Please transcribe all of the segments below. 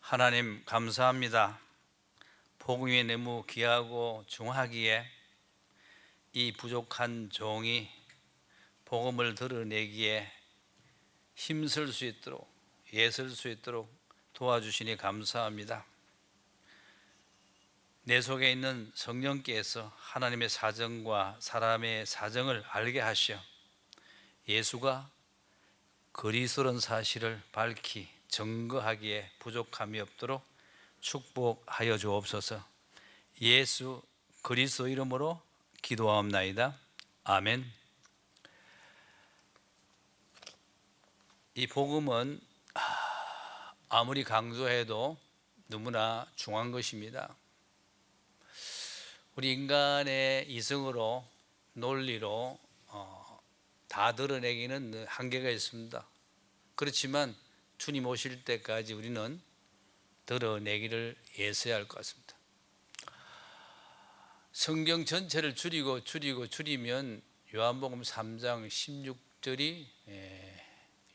하나님 감사합니다. 복음이 너무 귀하고 중하기에 이 부족한 종이 복음을 드러내기에 힘쓸 수 있도록 애쓸 수 있도록 도와주시니 감사합니다. 내 속에 있는 성령께서 하나님의 사정과 사람의 사정을 알게 하시어 예수가 그리스도라는 사실을 밝히 증거하기에 부족함이 없도록 축복하여 주옵소서. 예수 그리스도 이름으로 기도하옵나이다. 아멘. 이 복음은 아무리 강조해도 너무나 중요한 것입니다. 우리 인간의 이성으로 논리로 다 드러내기는 한계가 있습니다. 그렇지만 주님 오실 때까지 우리는 드러내기를 애써야 할 것 같습니다. 성경 전체를 줄이면 요한복음 3장 16절이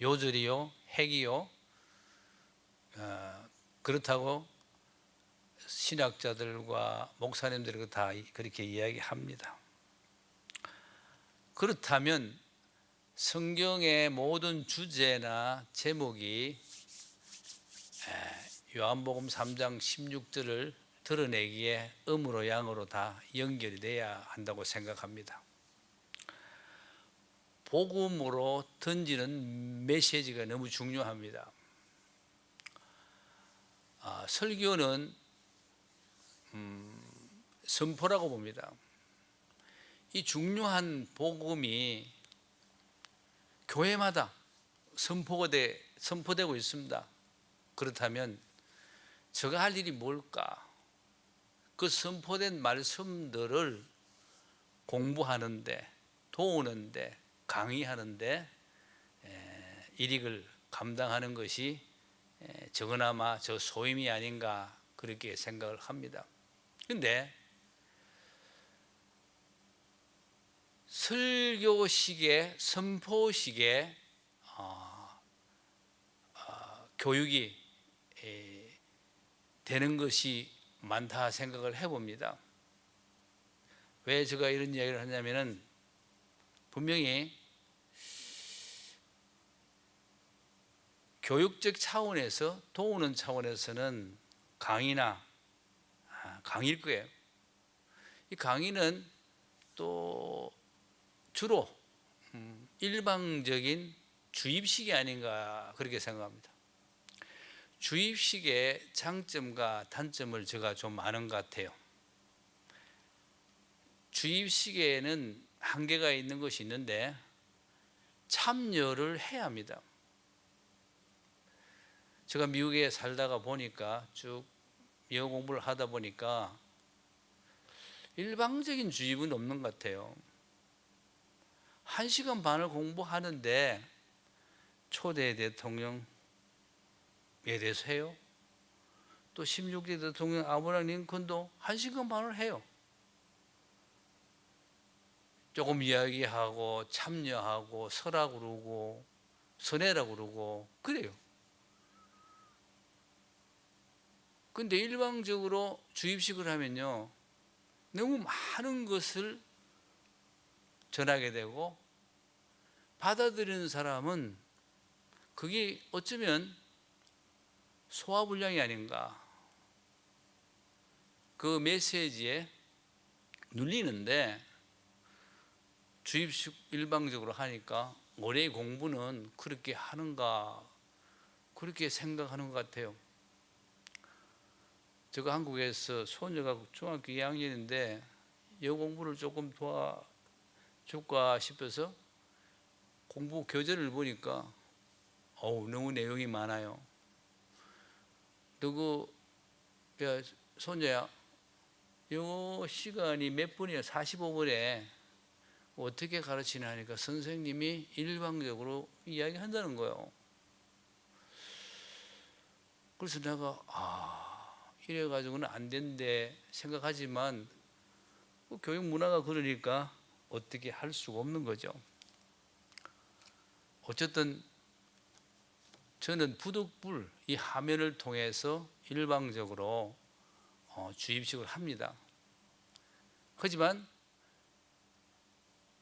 요절이요 핵이요 그렇다고 신학자들과 목사님들이 다 그렇게 이야기합니다. 그렇다면 성경의 모든 주제나 제목이 요한복음 3장 16절을 드러내기에 음으로 양으로 다 연결이 돼야 한다고 생각합니다. 복음으로 던지는 메시지가 너무 중요합니다. 설교는 선포라고 봅니다. 이 중요한 복음이 교회마다 선포되고 있습니다. 그렇다면 제가 할 일이 뭘까? 그 선포된 말씀들을 공부하는데, 도우는데, 강의하는데 일익을 감당하는 것이 적어나마 저 소임이 아닌가 그렇게 생각을 합니다. 그런데 설교식의 선포식의 교육이 되는 것이 많다 생각을 해봅니다. 왜 제가 이런 이야기를 하냐면은 분명히 교육적 차원에서 도우는 차원에서는 강의일 거예요. 이 강의는 또 주로 일방적인 주입식이 아닌가 그렇게 생각합니다. 주입식의 장점과 단점을 제가 좀 아는 것 같아요. 주입식에는 한계가 있는 것이 있는데 참여를 해야 합니다. 제가 미국에 살다가 보니까 쭉 영어 공부를 하다 보니까 일방적인 주입은 없는 것 같아요. 1시간 반을 공부하는데 초대 대통령에 대해서 해요. 또 16대 대통령 아브라함 링컨도 1시간 반을 해요. 조금 이야기하고 참여하고 서라 그러고 서내라 그러고 그래요. 근데 일방적으로 주입식을 하면요 너무 많은 것을 전하게 되고 받아들이는 사람은 그게 어쩌면 소화불량이 아닌가 그 메시지에 눌리는데 주입식 일방적으로 하니까 올해의 공부는 그렇게 하는가 그렇게 생각하는 것 같아요. 제가 한국에서 소녀가 중학교 2학년인데 영어 공부를 조금 도와줄까 싶어서 공부 교재를 보니까 너무 내용이 많아요. 누구 야 소녀야 영어 시간이 몇 분이야? 45분에 어떻게 가르치냐 하니까 선생님이 일방적으로 이야기한다는 거예요. 그래서 내가 이래 가지고는 안 된대 생각하지만 교육 문화가 그러니까 어떻게 할 수가 없는 거죠. 어쨌든 저는 부득불 이 화면을 통해서 일방적으로 주입식을 합니다. 하지만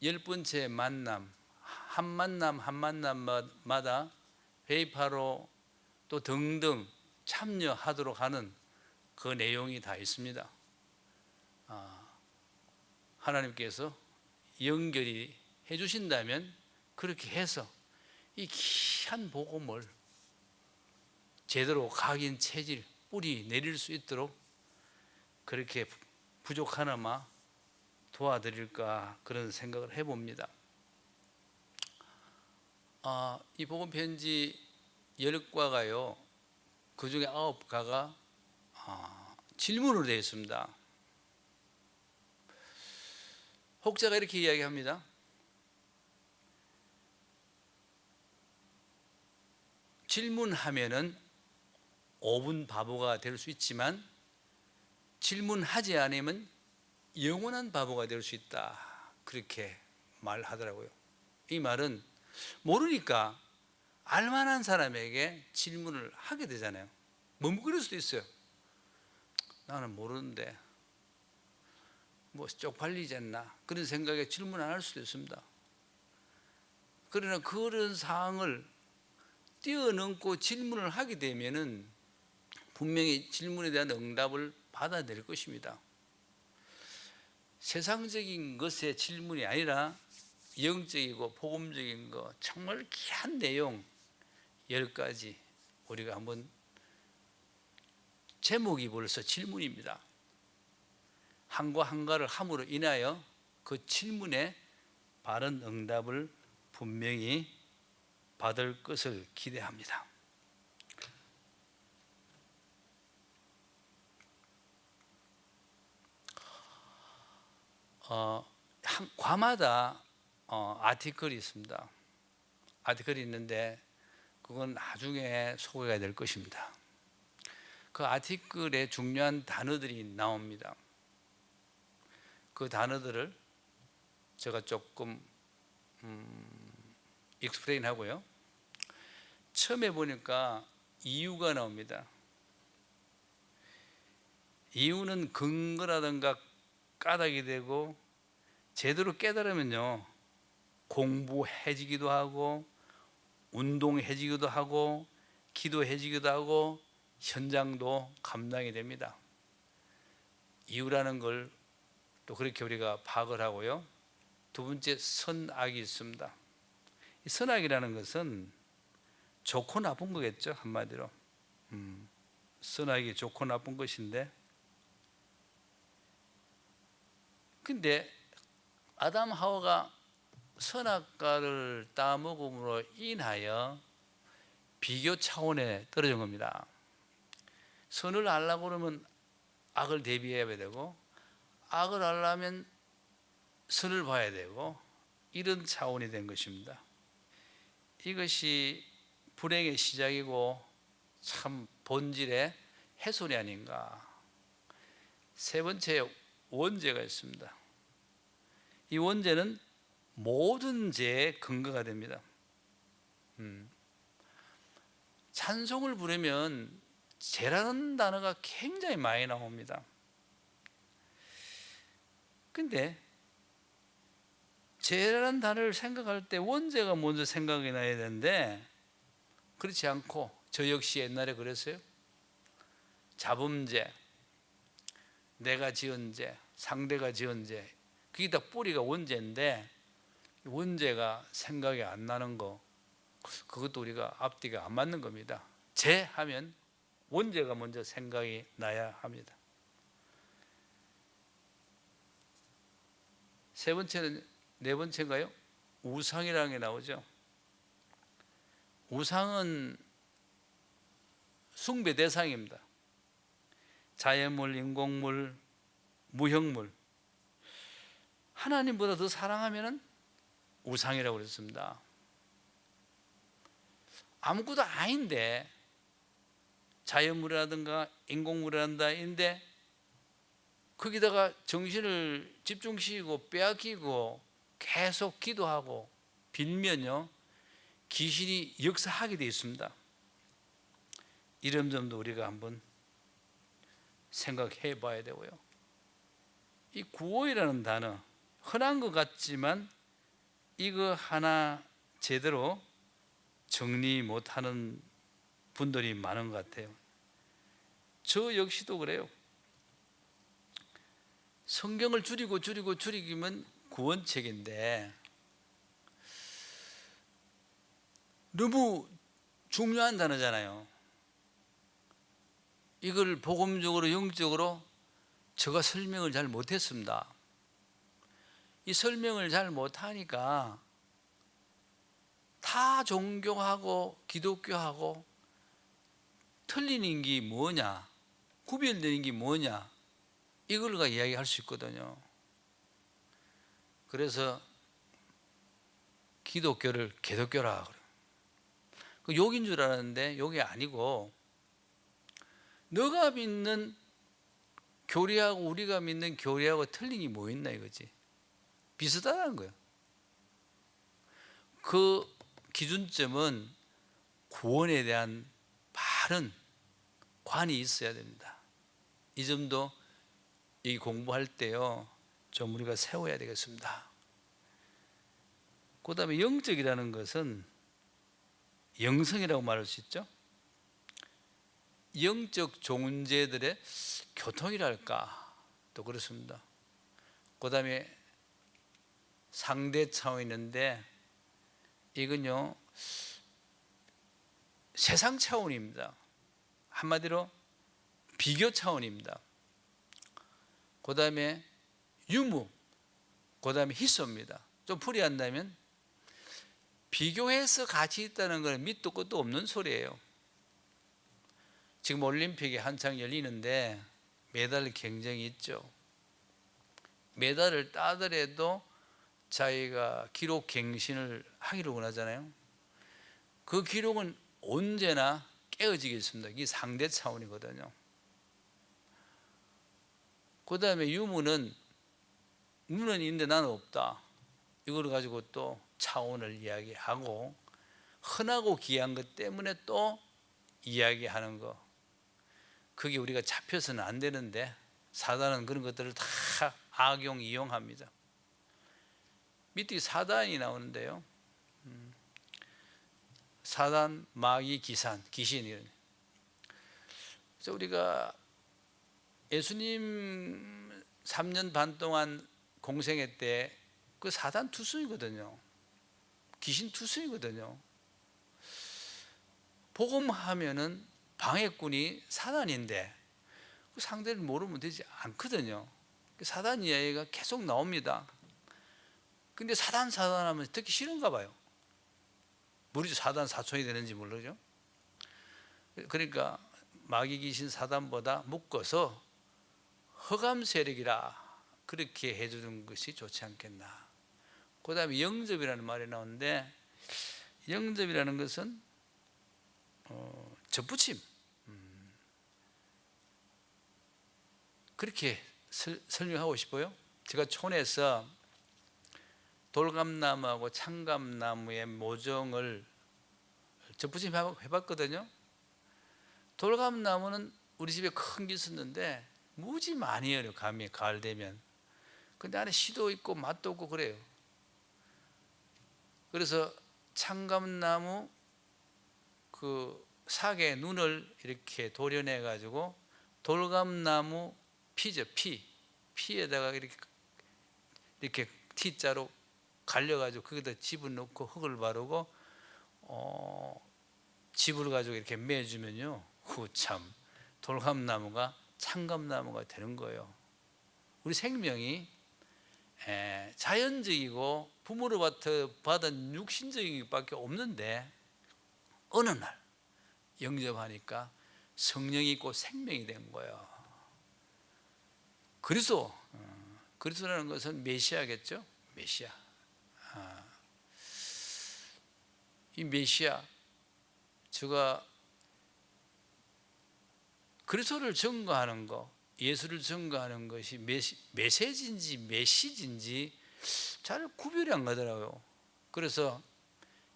10번째 만남, 한 만남마다 회의파로 또 등등 참여하도록 하는 그 내용이 다 있습니다. 하나님께서 연결이 해주신다면 그렇게 해서 이 귀한 복음을 제대로 각인 체질, 뿌리 내릴 수 있도록 그렇게 부족하나마 도와드릴까 그런 생각을 해봅니다. 이 복음 편지 10과가요, 그 중에 9과가 질문으로 되어 있습니다. 혹자가 이렇게 이야기합니다. 질문하면은 5분 바보가 될 수 있지만 질문하지 않으면 영원한 바보가 될 수 있다. 그렇게 말하더라고요. 이 말은 모르니까 알만한 사람에게 질문을 하게 되잖아요. 머뭇거릴 수도 있어요. 나는 모르는데 뭐 쪽팔리지 않나 그런 생각에 질문 안 할 수도 있습니다. 그러나 그런 상황을 뛰어넘고 질문을 하게 되면은 분명히 질문에 대한 응답을 받아낼 것입니다. 세상적인 것의 질문이 아니라 영적이고 복음적인 것, 정말 귀한 내용 10가지 우리가 한번, 제목이 벌써 질문입니다. 한과 한가를 함으로 인하여 그 질문에 바른 응답을 분명히 받을 것을 기대합니다. 한 과마다 아티클이 있습니다. 아티클이 있는데 그건 나중에 소개가 될 것입니다. 그 아티클에 중요한 단어들이 나옵니다. 그 단어들을 제가 조금 익스플레인 하고요. 처음에 보니까 이유가 나옵니다. 이유는 근거라든가 까닭이 되고, 제대로 깨달으면요 공부해지기도 하고 운동해지기도 하고 기도해지기도 하고 현장도 감당이 됩니다. 이유라는 걸 또 그렇게 우리가 파악을 하고요. 두 번째, 선악이 있습니다. 이 선악이라는 것은 좋고 나쁜 거겠죠, 한마디로. 선악이 좋고 나쁜 것인데, 근데 아담 하와가 선악과를 따먹음으로 인하여 비교 차원에 떨어진 겁니다. 선을 알려고 그러면 악을 대비해야 되고, 악을 알려면 선을 봐야 되고, 이런 차원이 된 것입니다. 이것이 불행의 시작이고 참 본질의 훼손이 아닌가. 세 번째, 원죄가 있습니다. 이 원죄는 모든 죄의 근거가 됩니다. 찬송을 부르면 죄라는 단어가 굉장히 많이 나옵니다. 근데 죄라는 단어를 생각할 때 원죄가 먼저 생각이 나야 되는데, 그렇지 않고 저 역시 옛날에 그랬어요. 자범죄, 내가 지은 죄, 상대가 지은 죄, 그게 다 뿌리가 원죄인데, 원죄가 생각이 안 나는 거, 그것도 우리가 앞뒤가 안 맞는 겁니다. 죄 하면 원죄가 먼저 생각이 나야 합니다. 세 번째는, 네 번째인가요? 우상이라는 게 나오죠. 우상은 숭배 대상입니다. 자연물, 인공물, 무형물, 하나님보다 더 사랑하면 우상이라고 그랬습니다. 아무것도 아닌데, 자연물이라든가 인공물이란다인데 거기다가 정신을 집중시키고 빼앗기고 계속 기도하고 빌면요 귀신이 역사하게 되어 있습니다. 이런 점도 우리가 한번 생각해 봐야 되고요. 이 구호이라는 단어 흔한 것 같지만 이거 하나 제대로 정리 못하는 분들이 많은 것 같아요. 저 역시도 그래요. 성경을 줄이면 구원책인데 너무 중요한 단어잖아요. 이걸 복음적으로 영적으로 제가 설명을 잘 못했습니다. 이 설명을 잘 못하니까 타 종교하고 기독교하고 틀리는 게 뭐냐, 구별되는 게 뭐냐, 이걸가 이야기할 수 있거든요. 그래서 기독교를 개독교라 그래요. 그 욕인 줄 알았는데 욕이 아니고, 너가 믿는 교리하고 우리가 믿는 교리하고 틀린 게 뭐 있나 이거지. 비슷하다는 거예요. 그 기준점은 구원에 대한 바른 관이 있어야 됩니다. 이 점도 이 공부할 때요 좀 우리가 세워야 되겠습니다. 그 다음에 영적이라는 것은 영성이라고 말할 수 있죠. 영적 존재들의 교통이랄까 또 그렇습니다. 그 다음에 상대 차원인데 이건요 세상 차원입니다. 한마디로 비교 차원입니다. 그 다음에 유무, 그 다음에 희소입니다. 좀 풀이한다면 비교해서 가치 있다는 건 밑도 끝도 없는 소리예요. 지금 올림픽이 한창 열리는데 메달 경쟁이 있죠. 메달을 따더라도 자기가 기록 갱신을 하기를 원하잖아요. 그 기록은 언제나 깨어지겠습니다. 이게 상대 차원이거든요. 그 다음에 유무는 눈은 있는데 나는 없다. 이걸 가지고 또 차원을 이야기하고 흔하고 귀한 것 때문에 또 이야기하는 거. 그게 우리가 잡혀서는 안 되는데 사단은 그런 것들을 다 악용 이용합니다. 밑에 사단이 나오는데요. 사단, 마귀, 기산, 귀신 이런. 그래서 우리가 예수님 3년 반 동안 공생애 때 그 사단 투수이거든요. 귀신 투수이거든요. 복음하면은 방해꾼이 사단인데 그 상대를 모르면 되지 않거든요. 사단 이야기가 계속 나옵니다. 근데 사단 하면 듣기 싫은가 봐요. 모르죠. 사단 사촌이 되는지 모르죠. 그러니까 마귀 귀신 사단보다 묶어서 허감 세력이라 그렇게 해주는 것이 좋지 않겠나. 그 다음에 영접이라는 말이 나오는데 영접이라는 것은 접붙임, 그렇게 설명하고 싶어요. 제가 촌에서 돌감나무하고 창감나무의 모종을 접붙임 해봤거든요. 돌감나무는 우리 집에 큰 게 있었는데 무지 많이 해요. 가을 되면. 근데 안에 씨도 있고 맛도 없고 그래요. 그래서 창감나무 그 사계 눈을 이렇게 도려내 가지고 돌감나무 피죠. 피에다가 이렇게 T자로 갈려가지고 거기다 집을 넣고 흙을 바르고 집을 가지고 이렇게 매주면요, 참 돌감나무가 창감나무가 되는 거예요. 우리 생명이 자연적이고 부모로부터 받은 육신적인 것밖에 없는데 어느 날 영접하니까 성령이 있고 생명이 된 거예요. 그리스도라는 것은 메시아겠죠. 메시아. 이 메시아, 제가 그리스도를 증거하는 거, 예수를 증거하는 것이 메시지인지 메시지인지 잘 구별이 안 가더라고요. 그래서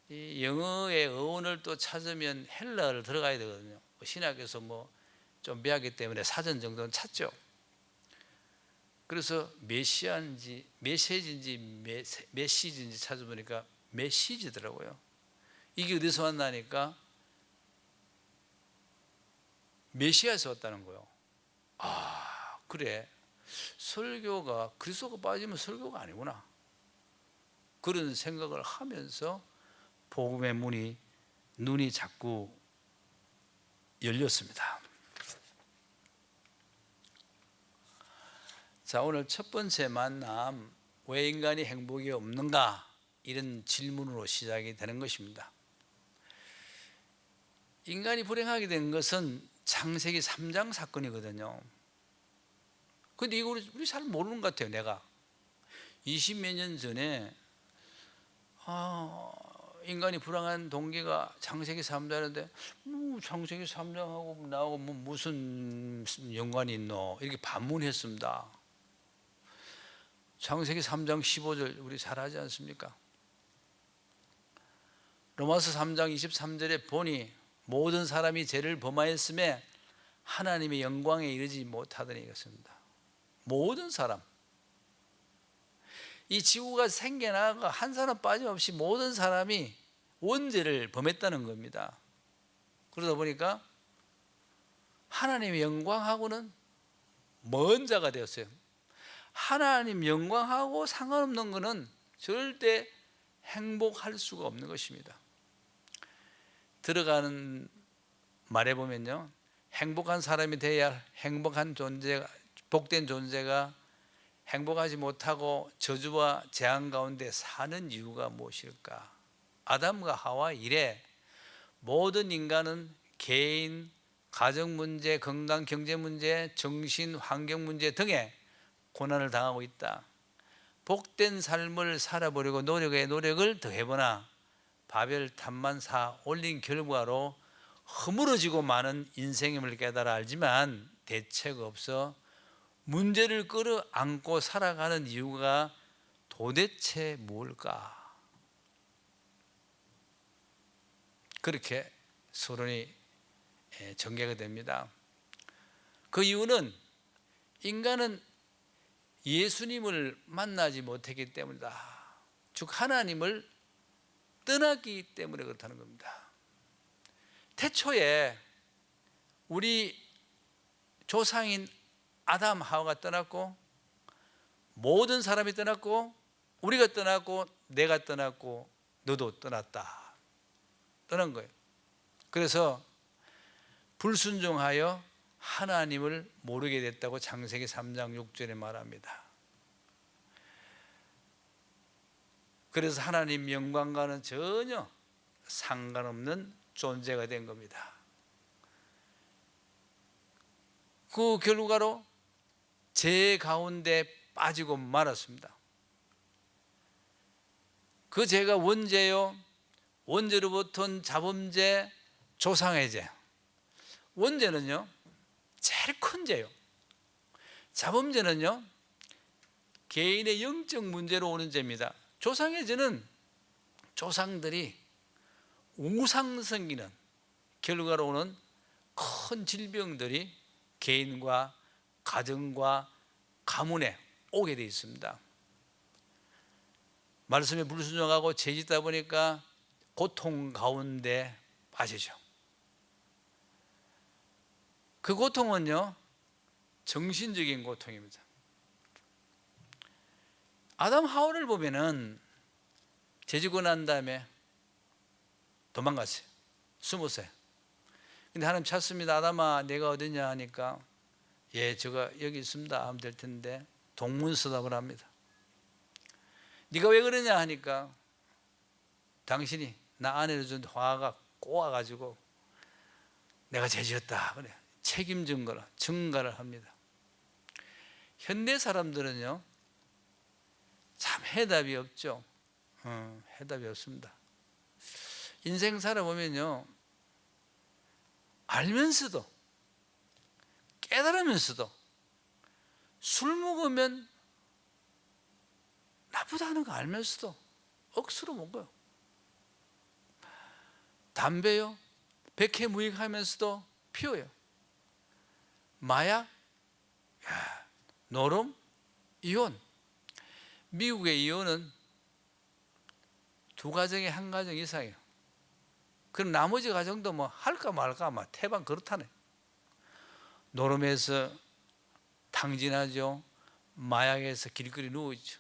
이 영어의 어원을 또 찾으면 헬라어를 들어가야 되거든요. 신학에서 좀 배웠기 때문에 사전 정도는 찾죠. 그래서 메시지인지 메시지인지 찾아보니까 메시지더라고요. 이게 어디서 왔나니까 메시아에서 왔다는 거예요. 아, 그래, 설교가 그리스도가 빠지면 설교가 아니구나, 그런 생각을 하면서 복음의 눈이 자꾸 열렸습니다. 자, 오늘 첫 번째 만남, 왜 인간이 행복이 없는가, 이런 질문으로 시작이 되는 것입니다. 인간이 불행하게 된 것은 창세기 3장 사건이거든요. 근데 이거 우리 잘 모르는 것 같아요. 내가 20몇 년 전에 인간이 불행한 동기가 창세기 3장인데 창세기 3장하고 나하고 무슨 연관이 있노, 이렇게 반문했습니다. 창세기 3장 15절 우리 잘 하지 않습니까? 로마서 3장 23절에 보니 모든 사람이 죄를 범하였음에 하나님의 영광에 이르지 못하더니, 이것입니다. 모든 사람, 이 지구가 생겨나가 한 사람 빠짐없이 모든 사람이 원죄를 범했다는 겁니다. 그러다 보니까 하나님의 영광하고는 먼 자가 되었어요. 하나님 영광하고 상관없는 것은 절대 행복할 수가 없는 것입니다. 들어가는 말에 보면요, 행복한 사람이 되어야 행복한 존재가, 복된 존재가 행복하지 못하고 저주와 재앙 가운데 사는 이유가 무엇일까? 아담과 하와 이래 모든 인간은 개인, 가정 문제, 건강, 경제 문제, 정신, 환경 문제 등의 고난을 당하고 있다. 복된 삶을 살아보려고 노력을 더해보나 바벨 탑만 쌓아 올린 결과로 허물어지고 많은 인생임을 깨달아 알지만 대책 없어 문제를 끌어안고 살아가는 이유가 도대체 뭘까? 그렇게 서론이 전개가 됩니다. 그 이유는 인간은 예수님을 만나지 못했기 때문이다. 즉 하나님을 떠났기 때문에 그렇다는 겁니다. 태초에 우리 조상인 아담 하와가 떠났고, 모든 사람이 떠났고, 우리가 떠났고, 내가 떠났고, 너도 떠났다. 떠난 거예요. 그래서 불순종하여 하나님을 모르게 됐다고 창세기 3장 6절에 말합니다. 그래서 하나님 영광과는 전혀 상관없는 존재가 된 겁니다. 그 결과로 죄 가운데 빠지고 말았습니다. 그 죄가 원죄요, 원죄로부터는 자범죄, 조상의 죄. 원죄는요 제일 큰 죄요. 자범죄는요 개인의 영적 문제로 오는 죄입니다. 조상의 죄는 조상들이 우상 섬기는 결과로 오는 큰 질병들이 개인과 가정과 가문에 오게 되어 있습니다. 말씀에 불순종하고 죄짓다 보니까 고통 가운데 빠지죠. 그 고통은요 정신적인 고통입니다. 아담 하와를 보면은 죄지고 난 다음에 도망갔어요. 숨었어요. 근데 하나님 찾습니다. 아담아 내가 어디냐 하니까 예 제가 여기 있습니다 하면 될 텐데 동문서답을 합니다. 네가 왜 그러냐 하니까 당신이 나 아내를 준 화가 꼬아가지고 내가 죄지었다 그래 책임 증가를 합니다. 현대 사람들은요 참 해답이 없죠. 해답이 없습니다. 인생 살아보면요 알면서도 깨달으면서도 술 먹으면 나쁘다는 거 알면서도 억수로 먹어요. 담배요 백해무익하면서도 피워요. 마약, 노름, 이혼. 미국의 이혼은 두 가정에 한 가정 이상이에요. 그럼 나머지 가정도 뭐 할까 말까 막 태반 그렇다네. 노름에서 탕진하죠. 마약에서 길거리 누워있죠.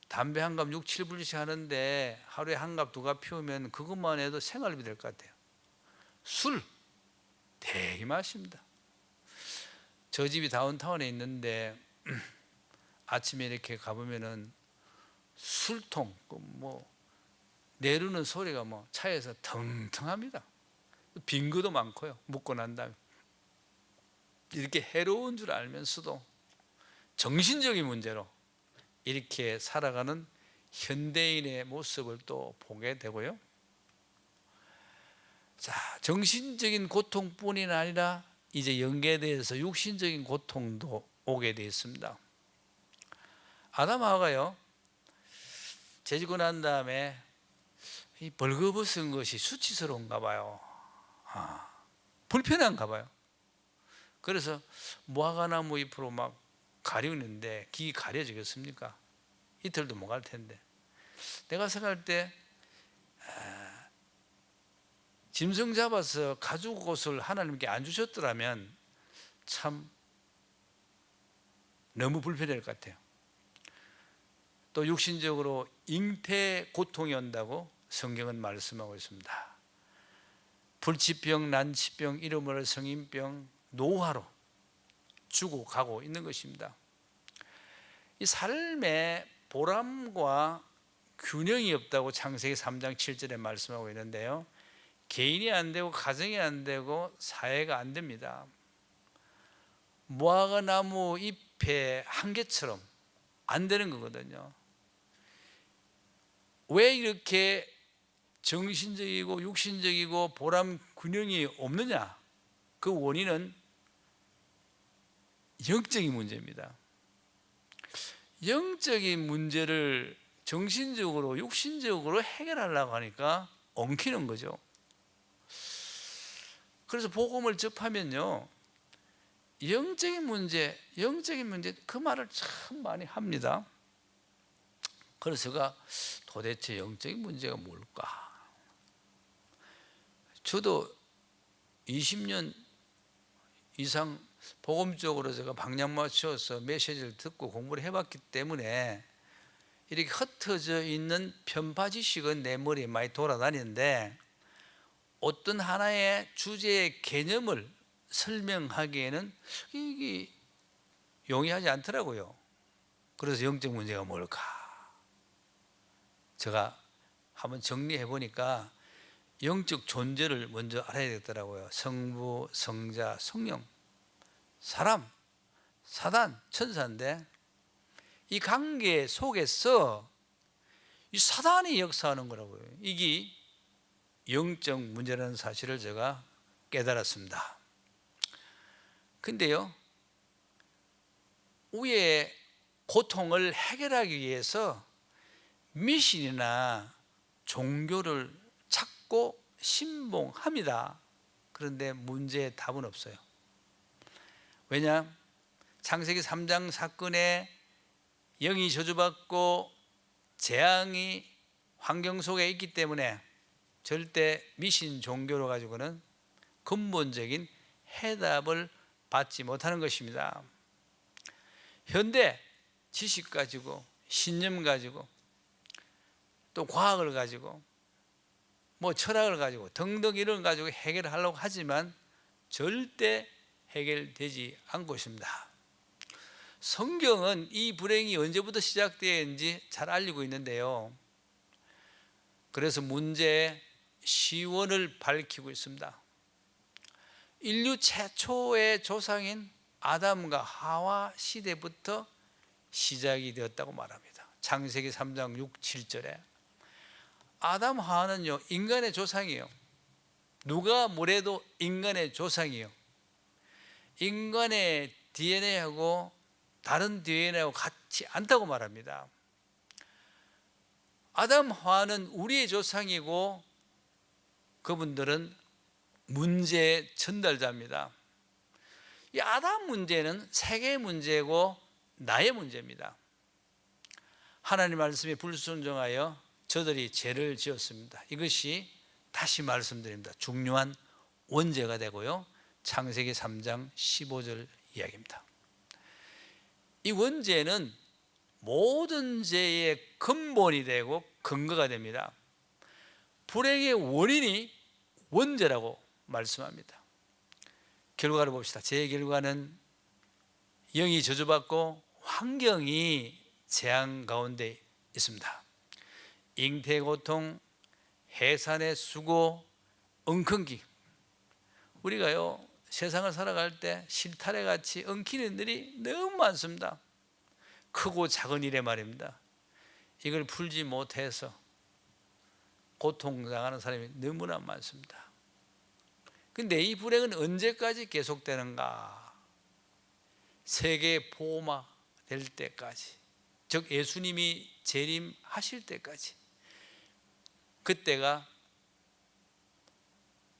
담배 한 갑 6, 7불씩 하는데 하루에 한 갑, 두 갑 피우면 그것만 해도 생활비 될 것 같아요. 술 되게 마십니다. 저 집이 다운타운에 있는데 아침에 이렇게 가보면은 술통 뭐 내르는 소리가 뭐 차에서 텅텅합니다. 빈거도 많고요. 묻고 난 다음에 이렇게 해로운 줄 알면서도 정신적인 문제로 이렇게 살아가는 현대인의 모습을 또 보게 되고요. 자, 정신적인 고통뿐이 아니라 이제 연계돼서 육신적인 고통도 오게 되어 있습니다. 아담 하와가요, 죄지고 난 다음에 이 벌거벗은 것이 수치스러운가 봐요. 불편한가 봐요. 그래서 무화과나무 잎으로 막 가리우는데 귀 가려지겠습니까? 이틀도 못 갈 텐데. 내가 생각할 때 짐승 잡아서 가죽 옷을 하나님께 안 주셨더라면 참 너무 불편할 것 같아요. 또 육신적으로 잉태 고통이 온다고 성경은 말씀하고 있습니다. 불치병, 난치병, 이름을 성인병, 노화로 죽어가고 있는 것입니다. 이 삶의 보람과 균형이 없다고 창세기 3장 7절에 말씀하고 있는데요, 개인이 안 되고 가정이 안 되고 사회가 안 됩니다. 무화과 나무 잎의 한계처럼 안 되는 거거든요. 왜 이렇게 정신적이고 육신적이고 보람 균형이 없느냐? 그 원인은 영적인 문제입니다. 영적인 문제를 정신적으로 육신적으로 해결하려고 하니까 엉키는 거죠. 그래서 복음을 접하면요, 영적인 문제 그 말을 참 많이 합니다. 그래서 제가 도대체 영적인 문제가 뭘까? 저도 20년 이상 복음적으로 제가 방향 맞춰서 메시지를 듣고 공부를 해봤기 때문에 이렇게 흩어져 있는 편파 지식은 내 머리에 많이 돌아다니는데 어떤 하나의 주제의 개념을 설명하기에는 이게 용이하지 않더라고요. 그래서 영적 문제가 뭘까? 제가 한번 정리해 보니까 영적 존재를 먼저 알아야 되더라고요. 성부, 성자, 성령, 사람, 사단, 천사인데 이 관계 속에서 이 사단이 역사하는 거라고요. 이게 영적 문제라는 사실을 제가 깨달았습니다. 근데요, 우리의 고통을 해결하기 위해서 미신이나 종교를 찾고 신봉합니다. 그런데 문제의 답은 없어요. 왜냐? 창세기 3장 사건에 영이 저주받고 재앙이 환경 속에 있기 때문에 절대 미신 종교로 가지고는 근본적인 해답을 받지 못하는 것입니다. 현대 지식 가지고 신념 가지고 또 과학을 가지고 뭐 철학을 가지고 등등 이런 가지고 해결하려고 하지만 절대 해결되지 않고 있습니다. 성경은 이 불행이 언제부터 시작되었는지 잘 알리고 있는데요, 그래서 문제의 시원을 밝히고 있습니다. 인류 최초의 조상인 아담과 하와 시대부터 시작이 되었다고 말합니다. 창세기 3장 6, 7절에 아담 하와는요, 인간의 조상이에요. 누가 뭐래도 인간의 조상이에요. 인간의 DNA하고 다른 DNA하고 같지 않다고 말합니다. 아담 하와는 우리의 조상이고 그분들은 문제 전달자입니다. 이 아담 문제는 세계의 문제고 나의 문제입니다. 하나님 말씀에 불순종하여 저들이 죄를 지었습니다. 이것이 다시 말씀드립니다. 중요한 원죄가 되고요. 창세기 3장 15절 이야기입니다. 이 원죄는 모든 죄의 근본이 되고 근거가 됩니다. 불행의 원인이 원죄라고 말씀합니다. 결과를 봅시다. 죄의 결과는 영이 저주받고 환경이 재앙 가운데 있습니다. 잉태의 고통, 해산의 수고, 엉큼기. 우리가요 세상을 살아갈 때 실타래 같이 엉키는 일이 너무 많습니다. 크고 작은 일에 말입니다. 이걸 풀지 못해서 고통당하는 사람이 너무나 많습니다. 근데 이 불행은 언제까지 계속되는가? 세계 보호마 될 때까지, 즉 예수님이 재림하실 때까지. 그때가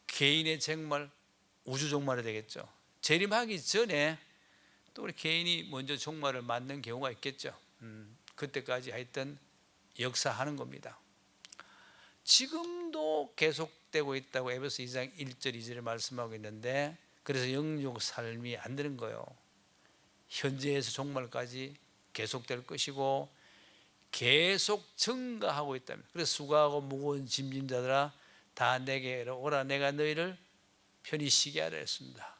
개인의 종말, 우주 종말이 되겠죠. 재림하기 전에 또 우리 개인이 먼저 종말을 맞는 경우가 있겠죠. 그때까지 하여튼 역사하는 겁니다. 지금도 계속되고 있다고 에베소 2장 1절 2절에 말씀하고 있는데, 그래서 영육 삶이 안 되는 거예요. 현재에서 종말까지 계속될 것이고 계속 증가하고 있다면, 그래서 수고하고 무거운 짐진 자들아 다 내게로 오라, 내가 너희를 편히 쉬게 하라 했습니다.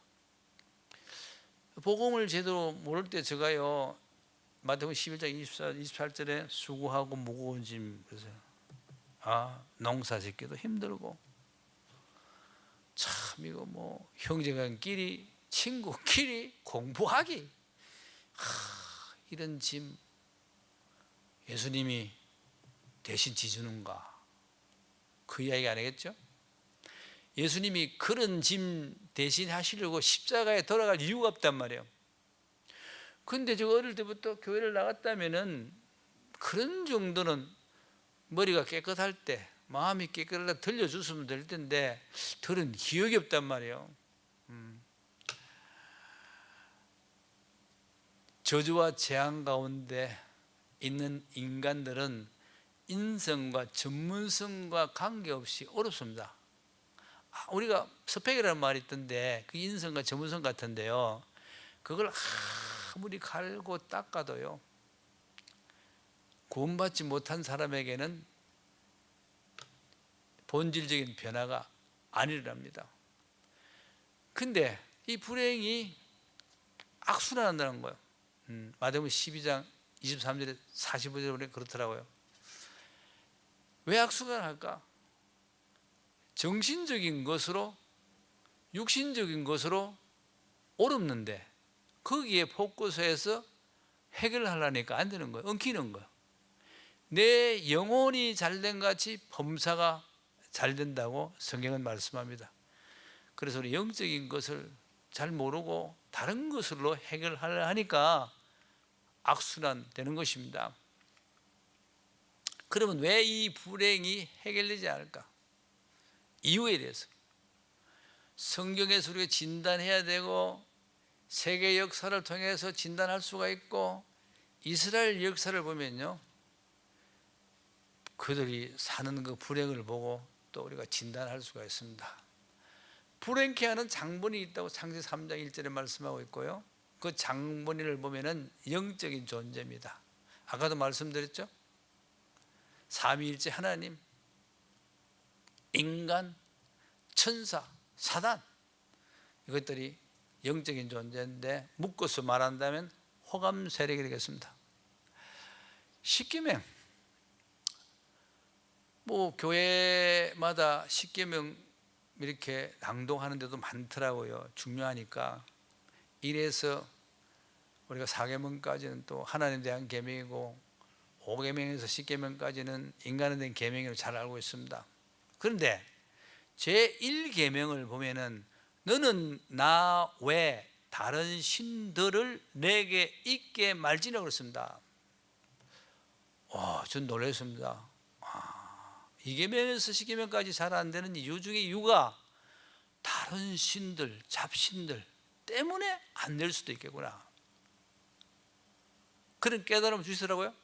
복음을 제대로 모를 때 제가요 마태복음 11장 28절에 수고하고 무거운 짐, 그래서 농사 짓기도 힘들고 참 이거 뭐 형제간끼리 친구끼리 공부하기, 이런 짐 예수님이 대신 지주는가? 그 이야기 아니겠죠? 예수님이 그런 짐 대신 하시려고 십자가에 돌아갈 이유가 없단 말이에요. 근데 제가 어릴 때부터 교회를 나갔다면은 그런 정도는 머리가 깨끗할 때, 마음이 깨끗할 때 들려줬으면 될 텐데 들은 기억이 없단 말이에요. 저주와 재앙 가운데 있는 인간들은 인성과 전문성과 관계없이 어렵습니다. 우리가 스펙이라는 말이 있던데 그 인성과 전문성 같은데요, 그걸 아무리 갈고 닦아도요 구원받지 못한 사람에게는 본질적인 변화가 안 일어납니다. 근데 이 불행이 악순환한다는 거예요. 마태복음 12장 23절에 45절에 보니 그렇더라고요. 왜 악순환할까? 정신적인 것으로, 육신적인 것으로 어렵는데 거기에 포커스해서 해결하려니까 안 되는 거예요. 엉키는 거예요. 내 영혼이 잘된 같이 범사가 잘 된다고 성경은 말씀합니다. 그래서 우리 영적인 것을 잘 모르고 다른 것으로 해결하려 하니까 악순환 되는 것입니다. 그러면 왜 이 불행이 해결되지 않을까? 이유에 대해서 성경에서 우리가 진단해야 되고, 세계 역사를 통해서 진단할 수가 있고, 이스라엘 역사를 보면요 그들이 사는 그 불행을 보고 또 우리가 진단할 수가 있습니다. 불행케 하는 장본인이 있다고 창세기 3장 1절에 말씀하고 있고요, 그 장본인을 보면은 영적인 존재입니다. 아까도 말씀드렸죠. 삼위일체 하나님, 인간, 천사, 사단, 이것들이 영적인 존재인데 묶어서 말한다면 호감 세력이 되겠습니다. 십계명, 뭐 교회마다 십계명 이렇게 낭독하는 데도 많더라고요. 중요하니까. 이래서 우리가 4계명까지는 또 하나님에 대한 계명이고, 5계명에서 10계명까지는 인간에 대한 계명으로 잘 알고 있습니다. 그런데 제1계명을 보면은 너는 나 외 다른 신들을 내게 있게 말지라고 그랬습니다. 전 놀랐습니다. 2계명에서 10계명까지 잘 안 되는 이유 중에 이유가 다른 신들, 잡신들 때문에 안 될 수도 있겠구나. 그런 깨달음을 주시더라고요.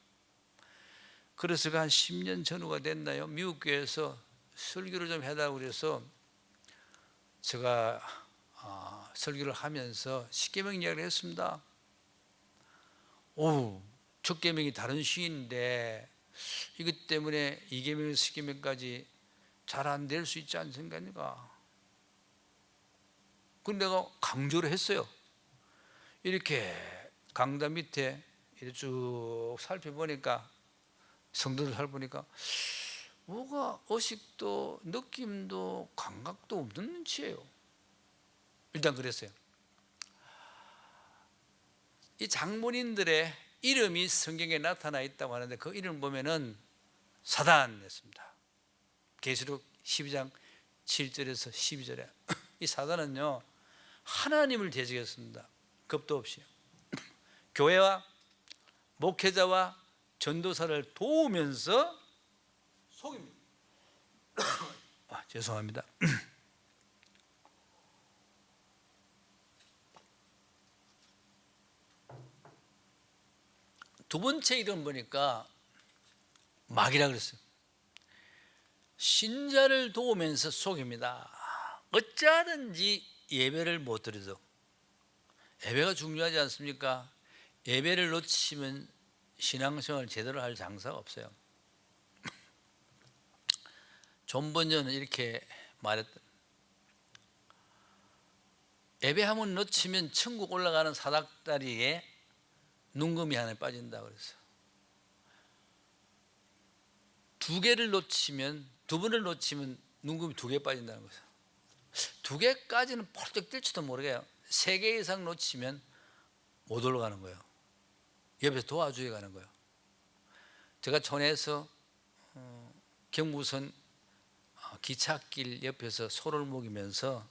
그래서 한 10년 전후가 됐나요? 미국 교회에서 설교를 좀 해달라고 그래서 제가 설교를 하면서 십계명 이야기를 했습니다. 첫 계명이 다른 시인데 이것 때문에 2계명에서 10계명까지 잘 안 될 수 있지 않습니까? 그런데 내가 강조를 했어요. 이렇게 강단 밑에 이렇게 쭉 살펴보니까, 성도들 살펴보니까 뭐가 의식도 느낌도 감각도 없는 눈치예요. 일단 그랬어요. 이 장본인들의 이름이 성경에 나타나 있다고 하는데 그 이름 보면은 사단이었습니다. 계시록 12장 7절에서 12절에 이 사단은요 하나님을 대적했습니다. 겁도 없이 교회와 목회자와 전도사를 도우면서 속입니다. 죄송합니다. 두 번째 이름 보니까 마귀라 그랬어요. 신자를 도우면서 속입니다. 어찌하든지 예배를 못 드리도록. 예배가 중요하지 않습니까? 예배를 놓치면 신앙생활 제대로 할 장사가 없어요. 존 번연은 이렇게 말했다. 예배하면 놓치면 천국 올라가는 사닥다리에 눈금이 하나 빠진다 그랬어. 두 번을 놓치면 눈금이 2개 빠진다는 거죠. 2개까지는 펄쩍 뛸지도 모르게요. 3개 이상 놓치면 못 올라가는 거예요. 옆에서 도와주어 가는 거예요. 제가 촌에서 경부선 기찻길 옆에서 소를 먹이면서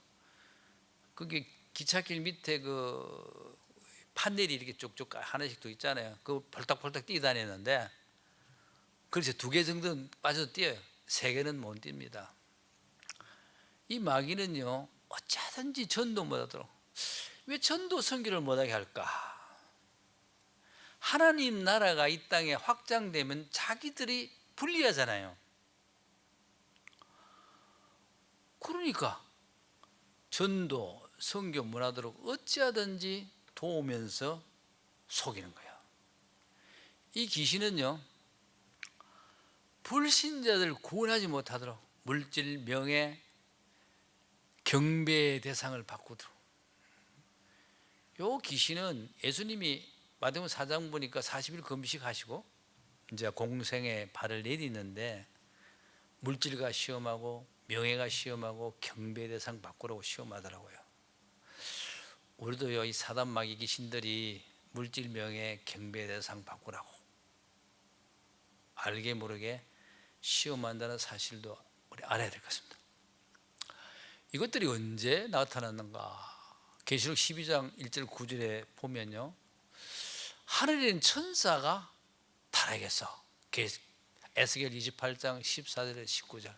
거기 기찻길 밑에 그 판넬이 이렇게 쭉쭉 하나씩 또 있잖아요. 그거 펄딱펄딱 뛰어다녔는데 그래서 2개 정도는 빠져서 뛰어요. 3개는 못 뜁니다. 이 마귀는요 어쩌든지 전도 못하도록. 왜 전도 선교를 못하게 할까? 하나님 나라가 이 땅에 확장되면 자기들이 불리하잖아요. 그러니까 전도 선교 못하도록 어찌하든지 도우면서 속이는 거예요. 이 귀신은요 불신자들 구원하지 못하도록 물질, 명예, 경배의 대상을 바꾸도록. 요 귀신은 예수님이 마태복음 4장 보니까 40일 금식하시고 이제 공생에 발을 내딛는데 물질과 시험하고 명예가 시험하고 경배의 대상 바꾸라고 시험하더라고요. 우리도요 이 사단 마귀 귀신들이 물질, 명예, 경배의 대상 바꾸라고 알게 모르게 시험한다는 사실도 우리 알아야 될 것 같습니다. 이것들이 언제 나타났는가? 계시록 12장 1절 9절에 보면요 하늘에 있는 천사가 타락했어. 에스겔 28장 14절에 19절.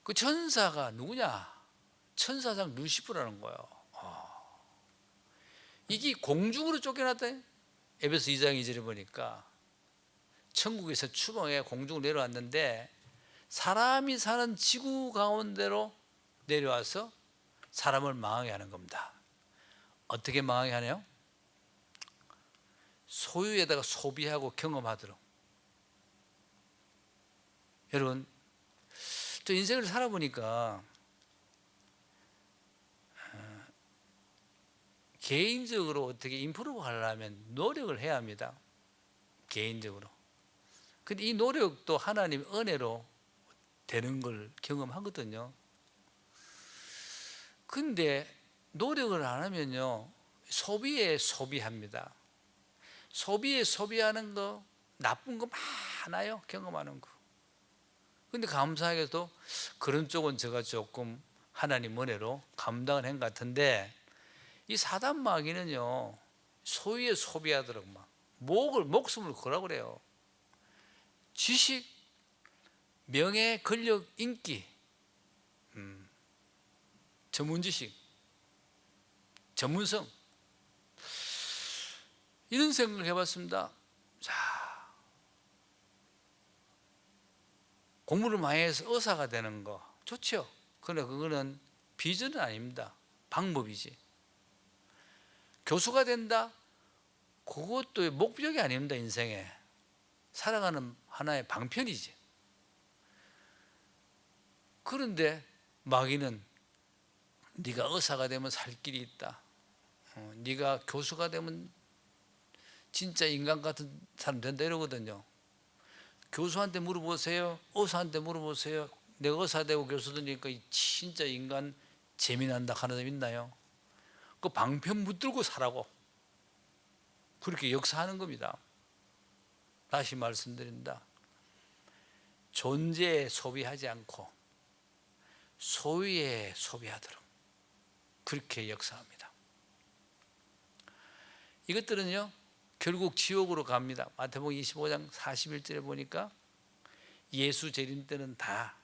그 천사가 누구냐? 천사장 루시프라는 거예요. 이게 공중으로 쫓겨났다. 에베소 2장 2절에 보니까 천국에서 추방해 공중으로 내려왔는데 사람이 사는 지구 가운데로 내려와서 사람을 망하게 하는 겁니다. 어떻게 망하게 하네요? 소유에다가 소비하고 경험하도록. 여러분 또 인생을 살아보니까 개인적으로 어떻게 임프루브 하려면 노력을 해야 합니다. 개인적으로. 근데 이 노력도 하나님 은혜로 되는 걸 경험하거든요. 근데 노력을 안 하면요 소비에 소비합니다. 소비에 소비하는 거 나쁜 거 많아요. 경험하는 거. 근데 감사하게도 그런 쪽은 제가 조금 하나님 은혜로 감당을 한 것 같은데 이 사단 마귀는요 소유에 소비하도록 막 목숨을 걸라고 그래요. 지식, 명예, 권력, 인기 전문 지식, 전문성, 이런 생각을 해봤습니다. 자, 공부를 많이 해서 의사가 되는 거 좋죠. 그러나 그거는 비전은 아닙니다. 방법이지. 교수가 된다? 그것도 목적이 아닙니다. 인생에 살아가는 하나의 방편이지. 그런데 마귀는 네가 의사가 되면 살 길이 있다. 네가 교수가 되면 진짜 인간 같은 사람 된다 이러거든요. 교수한테 물어보세요. 의사한테 물어보세요. 내가 의사 되고 교수 되니까 진짜 인간 재미난다 하는 사람 있나요? 그 방편 붙들고 살라고 그렇게 역사하는 겁니다. 다시 말씀드린다. 존재에 소비하지 않고 소유에 소비하도록 그렇게 역사합니다. 이것들은요 결국 지옥으로 갑니다. 마태복음 25장 41절에 보니까 예수 재림 때는 다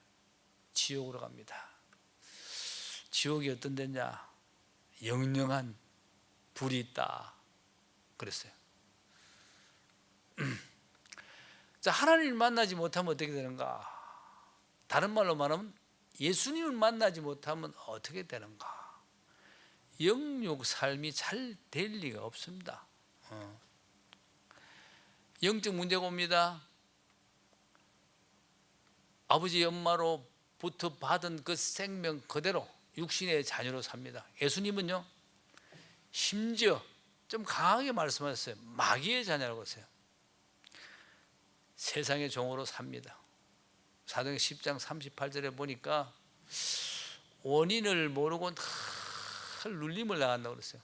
지옥으로 갑니다. 지옥이 어떤 데냐? 영영한 불이 있다 그랬어요. 자, 하나님을 만나지 못하면 어떻게 되는가? 다른 말로 말하면 예수님을 만나지 못하면 어떻게 되는가? 영육 삶이 잘 될 리가 없습니다. 영적 문제가 옵니다. 아버지 엄마로부터 받은 그 생명 그대로 육신의 자녀로 삽니다. 예수님은요 심지어 좀 강하게 말씀하셨어요. 마귀의 자녀라고 했어요. 세상의 종으로 삽니다. 사도행전 10장 38절에 보니까 원인을 모르고 늘 눌림을 당한다고 그랬어요.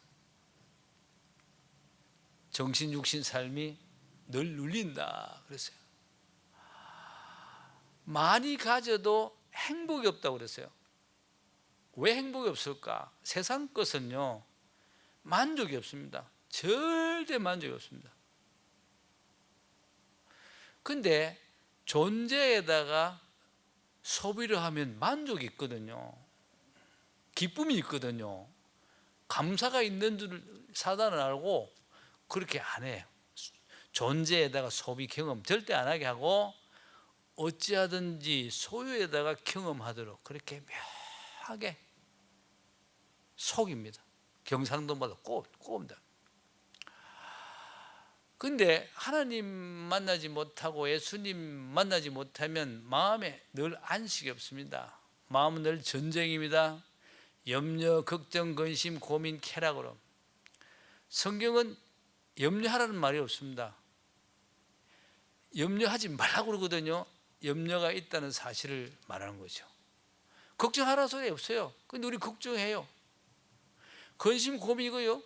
정신 육신 삶이 늘 눌린다 그랬어요. 많이 가져도 행복이 없다고 그랬어요. 왜 행복이 없을까? 세상 것은요 만족이 없습니다. 절대 만족이 없습니다. 근데 존재에다가 소비를 하면 만족이 있거든요. 기쁨이 있거든요. 감사가 있는 줄 사단은 알고 그렇게 안 해요. 존재에다가 소비 경험 절대 안 하게 하고 어찌하든지 소유에다가 경험하도록 그렇게 묘하게 속입니다. 경상도마다 꼬입니다. 근데 하나님 만나지 못하고 예수님 만나지 못하면 마음에 늘 안식이 없습니다. 마음은 늘 전쟁입니다. 염려, 걱정, 근심, 고민, 쾌락으로. 성경은 염려하라는 말이 없습니다. 염려하지 말라고 그러거든요. 염려가 있다는 사실을 말하는 거죠. 걱정하라는 소리 없어요. 근데 우리 걱정해요. 근심, 고민이고요.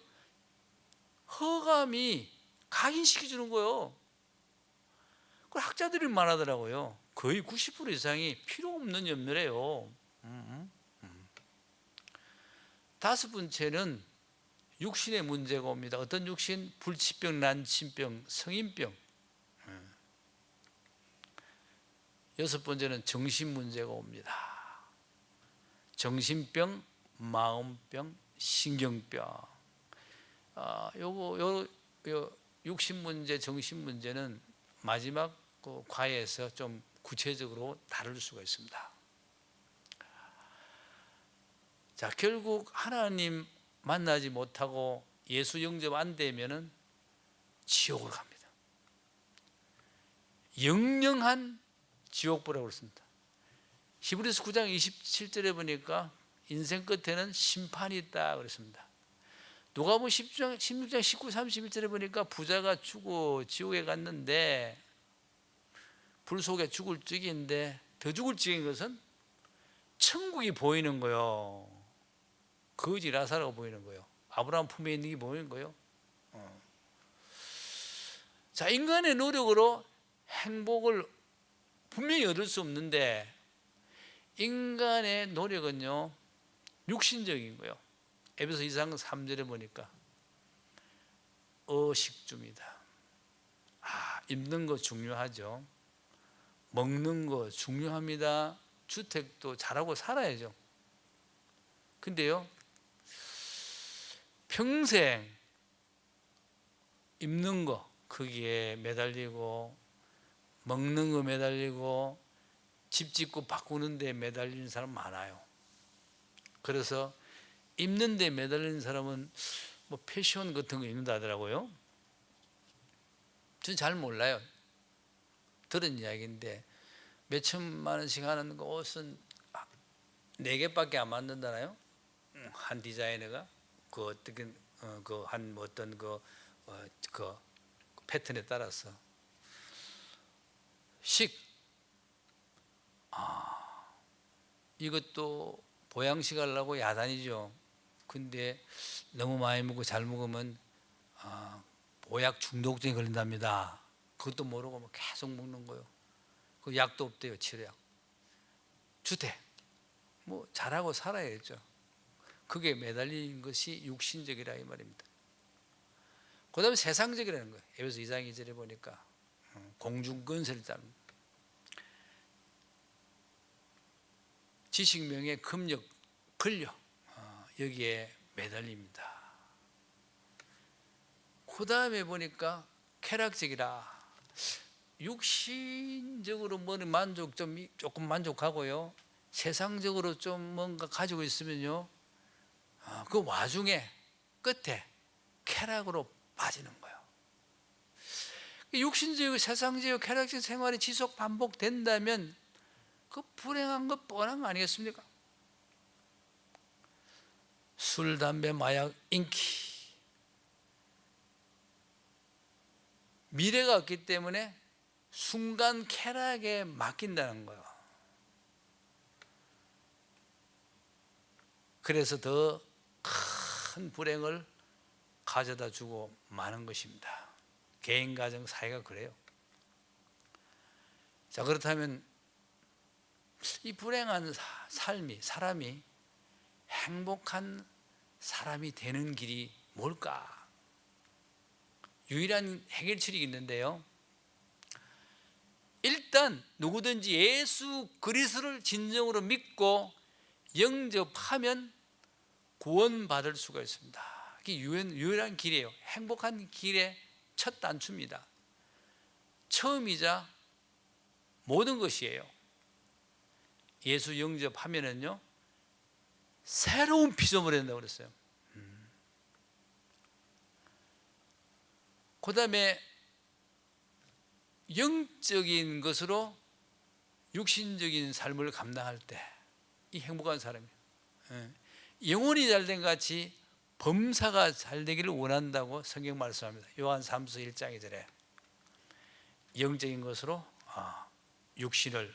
허감이 각인시켜주는 거예요. 그걸 학자들이 말하더라고요. 거의 90% 이상이 필요 없는 염려래요. 다섯 번째는 육신의 문제가 옵니다. 어떤 육신? 불치병, 난치병, 성인병. 여섯 번째는 정신 문제가 옵니다. 정신병, 마음병, 신경병. 요 육신 문제, 정신 문제는 마지막 그 과에서 좀 구체적으로 다룰 수가 있습니다. 자, 결국 하나님 만나지 못하고 예수 영접 안 되면은 지옥으로 갑니다. 영영한 지옥불이라고 그랬습니다. 히브리서 9장 27절에 보니까 인생 끝에는 심판이 있다 그랬습니다. 누가복음 16장 19, 31절에 보니까 부자가 죽어 지옥에 갔는데 불 속에 죽을 적인데 더 죽을 적인 것은 천국이 보이는 거요. 거지 라사로가 보이는 거예요. 아브라함 품에 있는 게 보이는 거예요. 자, 인간의 노력으로 행복을 분명히 얻을 수 없는데 인간의 노력은요 육신적인 거예요. 에베소 2장 3절에 보니까 의식주입니다. 입는 거 중요하죠. 먹는 거 중요합니다. 주택도 잘하고 살아야죠. 근데요, 평생 입는 거 거기에 매달리고, 먹는 거 매달리고, 집 짓고 바꾸는 데 매달리는 사람 많아요. 그래서 입는 데 매달리는 사람은 뭐 패션 같은 거 입는다 하더라고요. 저는 잘 몰라요. 들은 이야기인데 몇 천만 원씩 하는 그 옷은 4개밖에 안 만든다나요? 한 디자이너가 그 어떻게 그 한 어떤 그 패턴에 따라서 이것도 보양식 하려고 야단이죠. 근데 너무 많이 먹고 잘 먹으면 보약 중독증에 걸린답니다. 그것도 모르고 뭐 계속 먹는 거요. 그 약도 없대요. 치료약. 주택 뭐 잘하고 살아야겠죠. 그게 매달린 것이 육신적이라 이 말입니다. 그 다음에 세상적이라는 거예요. 에베소 2장 2절에 보니까 공중권세를 따릅니다. 지식, 명예, 금력, 권력 여기에 매달립니다. 그 다음에 보니까 쾌락적이라, 육신적으로 뭐는 조금 만족하고요, 세상적으로 좀 뭔가 가지고 있으면요, 그 와중에 끝에 쾌락으로 빠지는 거예요. 육신적이고 세상적이고 쾌락적 생활이 지속 반복된다면 그 불행한 거 뻔한 거 아니겠습니까? 술, 담배, 마약, 인기, 미래가 없기 때문에 순간 쾌락에 맡긴다는 거예요. 그래서 더 큰 불행을 가져다 주고 마는 것입니다. 개인, 가정, 사회가 그래요. 자, 그렇다면 이 불행한 삶이, 사람이 행복한 사람이 되는 길이 뭘까? 유일한 해결책이 있는데요, 일단 누구든지 예수 그리스도를 진정으로 믿고 영접하면 구원받을 수가 있습니다. 이게 유일한 길이에요. 행복한 길의 첫 단추입니다. 처음이자 모든 것이에요. 예수 영접하면은요, 새로운 피조물이 된다고 그랬어요. 그 다음에 영적인 것으로 육신적인 삶을 감당할 때 이 행복한 사람이에요. 영혼이 잘된 같이 범사가 잘 되기를 원한다고 성경 말씀합니다. 요한 3서 1장 2절에 영적인 것으로 육신을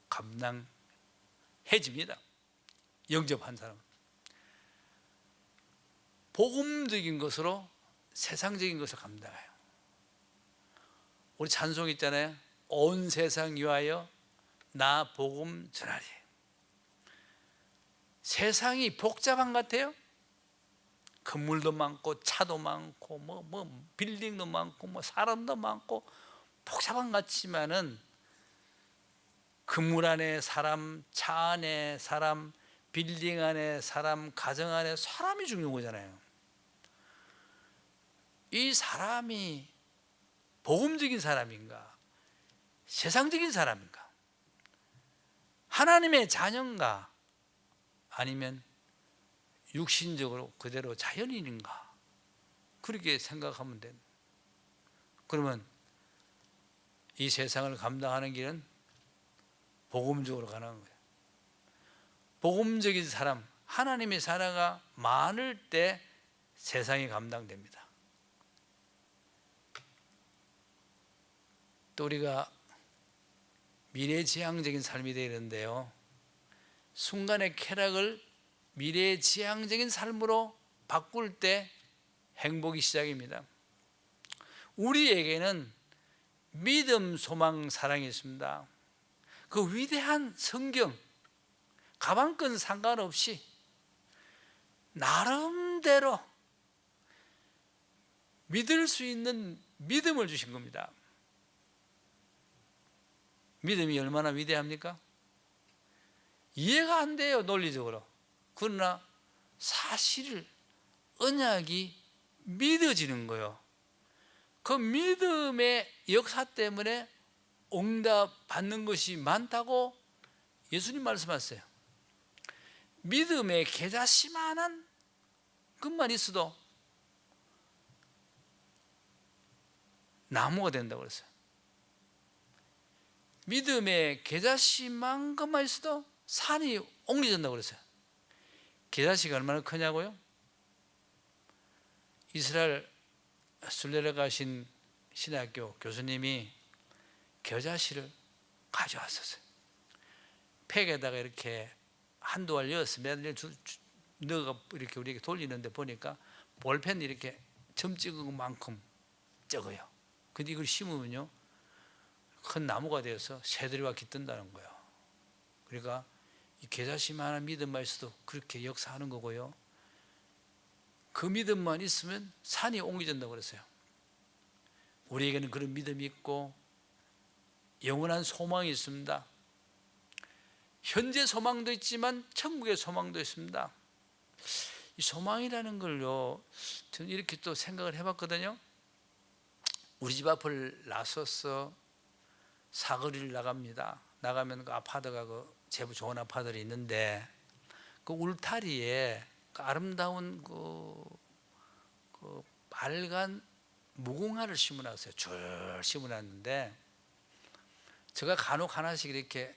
감당해집니다. 영접한 사람은. 복음적인 것으로 세상적인 것을 감당해요. 우리 찬송 있잖아요. 온 세상 위하여 나 복음 전하리. 세상이 복잡한 것 같아요. 건물도 많고 차도 많고 뭐 빌딩도 많고 뭐 사람도 많고 복잡한 것 같지만은 건물 안에 사람, 차 안에 사람, 빌딩 안에 사람, 가정 안에 사람이 중요한 거잖아요. 이 사람이 복음적인 사람인가, 세상적인 사람인가, 하나님의 자녀인가, 아니면 육신적으로 그대로 자연인인가, 그렇게 생각하면 됩니다. 그러면 이 세상을 감당하는 길은 복음적으로 가는 거예요. 복음적인 사람, 하나님의 사랑이 많을 때 세상이 감당됩니다. 또 우리가 미래지향적인 삶이 되는데요, 순간의 쾌락을 미래지향적인 삶으로 바꿀 때 행복이 시작입니다. 우리에게는 믿음, 소망, 사랑이 있습니다. 그 위대한 성경, 가방끈 상관없이 나름대로 믿을 수 있는 믿음을 주신 겁니다. 믿음이 얼마나 위대합니까? 이해가 안 돼요, 논리적으로. 그러나 사실 언약이 믿어지는 거예요. 그 믿음의 역사 때문에 응답 받는 것이 많다고 예수님 말씀하셨어요. 믿음의 겨자씨만한 것만 있어도 나무가 된다고 그랬어요. 믿음의 겨자씨만 것만 있어도 산이 옮겨진다고 그랬어요. 겨자씨가 얼마나 크냐고요? 이스라엘 순례를 가신 신학교 교수님이 겨자씨를 가져왔었어요. 팩에다가 이렇게 한두 알 넣어서 매달 넣어가 이렇게 우리에게 돌리는데 보니까 볼펜 이렇게 점 찍은 것만큼 적어요. 근데 이걸 심으면요 큰 나무가 되어서 새들이와 깃든다는 거예요. 그러니까 이 겨자씨만한 믿음만 있어도 그렇게 역사하는 거고요. 그 믿음만 있으면 산이 옮겨진다고 그랬어요. 우리에게는 그런 믿음이 있고 영원한 소망이 있습니다. 현재 소망도 있지만 천국의 소망도 있습니다. 이 소망이라는 걸요 저는 이렇게 또 생각을 해봤거든요. 우리 집 앞을 나서서 사거리를 나갑니다. 나가면 그 아파트가 그 제법 좋은 아파트들이 있는데 그 울타리에 그 아름다운 그 빨간 무궁화를 심어놨어요. 줄 심어놨는데 제가 간혹 하나씩 이렇게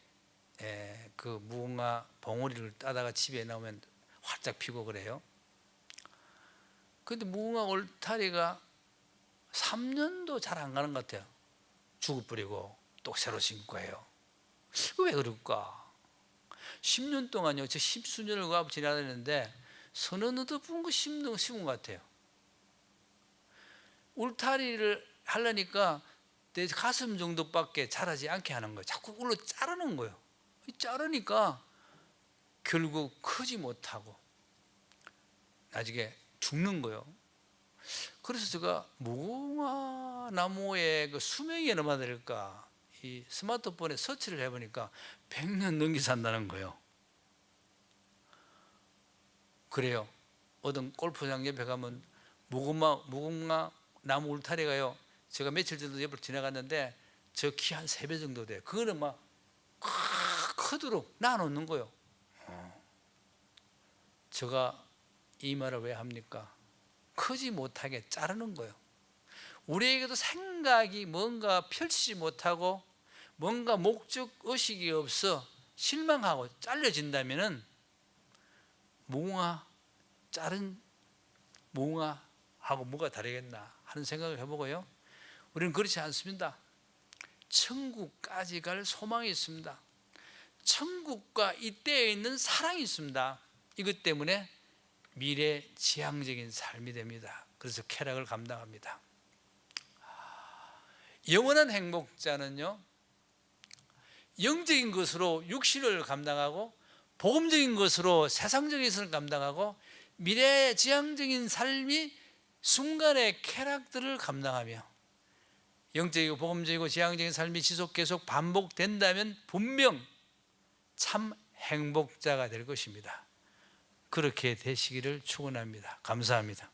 그 무궁화 봉오리를 따다가 집에 나오면 활짝 피고 그래요. 그런데 무궁화 울타리가 3년도 잘 안 가는 것 같아요. 죽어 뿌리고 또 새로 심고 해요. 왜 그럴까? 10년 동안요 저 십수년을 지나다녔는데 서너 너도 거 심은 것 같아요. 울타리를 하려니까 내 가슴 정도밖에 자라지 않게 하는 거예요. 자꾸 울로 자르는 거예요. 자르니까 결국 크지 못하고 나중에 죽는 거예요. 그래서 제가 무궁화 나무의 그 수명이 얼마나 될까 이 스마트폰에 서치를 해보니까 100년 넘게 산다는 거예요. 그래요. 어떤 골프장 옆에 가면 무궁화 나무 울타리가요 제가 며칠 전도 옆으로 지나갔는데 저 키 한 3배 정도 돼요. 그거는 막 크도록 놔놓는 거예요. 제가 이 말을 왜 합니까? 크지 못하게 자르는 거예요. 우리에게도 생각이 뭔가 펼치지 못하고 뭔가 목적 의식이 없어 실망하고 잘려진다면은 자른 무궁화하고 뭐가 다르겠나 하는 생각을 해보고요. 우리는 그렇지 않습니다. 천국까지 갈 소망이 있습니다. 천국과 이때에 있는 사랑이 있습니다. 이것 때문에 미래지향적인 삶이 됩니다. 그래서 쾌락을 감당합니다. 영원한 행복자는요 영적인 것으로 육신을 감당하고 복음적인 것으로 세상적인 것을 감당하고 미래지향적인 삶이 순간의 쾌락들을 감당하며 영적이고 복음적이고 지향적인 삶이 계속 반복된다면 분명 참 행복자가 될 것입니다. 그렇게 되시기를 축원합니다. 감사합니다.